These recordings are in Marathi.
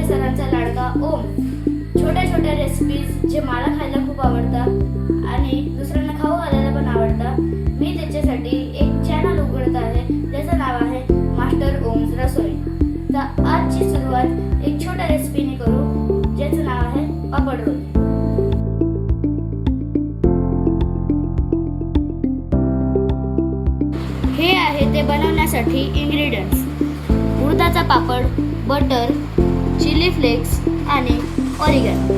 तुमच्या सर्वांचा लाडका ओम. छोट्या छोट्या रेसिपीज जे मला खायला खूप आवडतात आणि दुसऱ्यांना खाऊ घालायला पण आवडतात. मी त्याच्यासाठी एक चॅनल उघडत आहे ज्याचं नाव आहे मास्टर ओम्स रसोई. तर आजची सुरुवात एक छोट्या रेसिपीने करू ज्याचं नाव आहे पापड रोल. हे आहे ते बनवण्यासाठी इंग्रेडियंट्स: उडदाचा पापड, बटर, चिली फ्लेक्स आणि ऑरिगॅनो.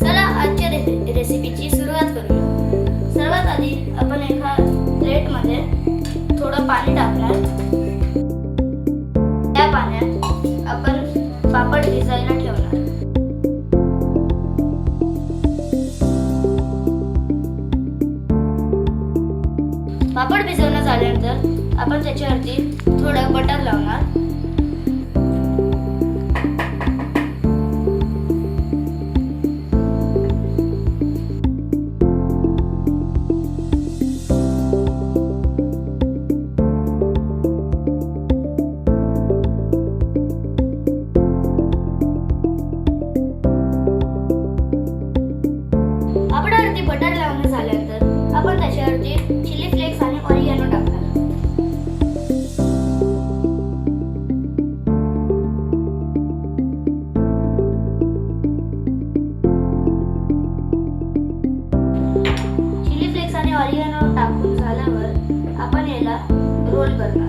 चला आजच्या रेसिपीची सुरुवात करूया. सर्वात आधी आपण एका प्लेटमध्ये थोडं पाणी टाकणार. त्या पाण्यात आपण पापड भिजायला ठेवणार. पापड भिजवणं झाल्यानंतर आपण त्याच्यावरती थोडं बटर लावणार. पापडावरती बटर लावणं झाल्यानंतर आपण त्याच्यावरती चिली फ्लेक्स आणि ऑरिगॅनो टाकणार. चिली फ्लेक्स आणि ऑरिगॅनो टाकून झाल्यावर आपण याला रोल करणार.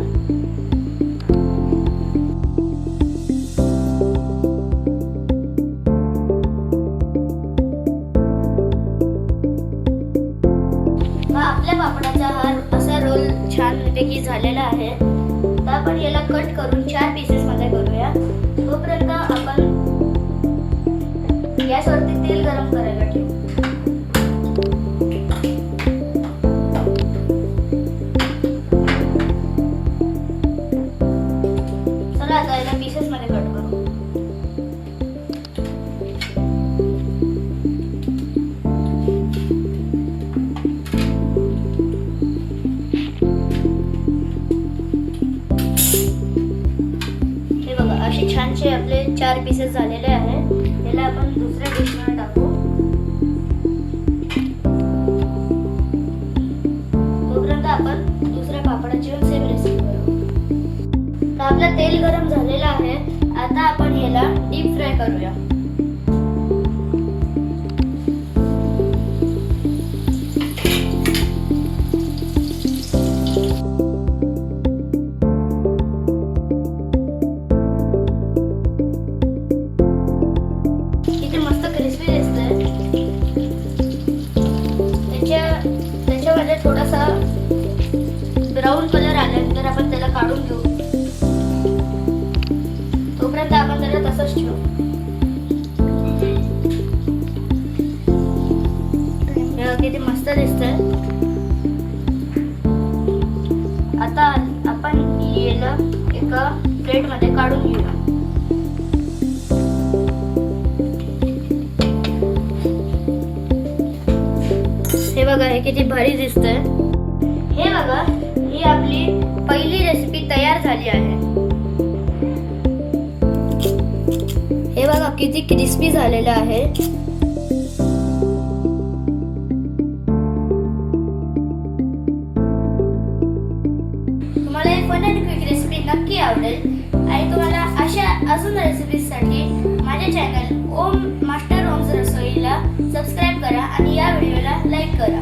आपल्या पापडाचा हा असा रोल छानपैकी झालेला आहे. तर आपण याला कट करून 4 पीसेस मध्ये करूया. तोपर्यंत आपण गॅसवरती तेल गरम करायला ठेवू. चला आता याला पीसेस मध्ये कट करू. असे छानसे आपले 4 पीसेस झालेले आहे. याला आपण दुसऱ्या डिशमध्ये टाकू. तोपर्यंत आपण दुसऱ्या पापडाची सेम रेसिपी करू. तर आपलं तेल गरम झालेलं आहे. आता आपण याला डीप फ्राय करूया. त्याच्यामध्ये थोडासा ब्राऊन कलर आल्यानंतर आपण त्याला काढून घेऊ. तोपर्यंत आपण त्याला तसंच ठेवू. किती मस्त दिसतंय. आता आपण याला एका प्लेटमध्ये काढून घेऊया. हे बघा, हे किती भारी दिसतंय. हे बघा, ही आपली पहिली रेसिपी तयार झाली आहे. हे बघा किती क्रिस्पी झालेलं आहे. तुम्हाला हे फन अँड क्विक रेसिपी नक्की आवडेल आणि तुम्हाला अशा अजून रेसिपीसाठी माझे चॅनल ओम मास्टर ओम्स रसोईला सबस्क्राईब करा आणि या व्हिडिओला लाईक करा.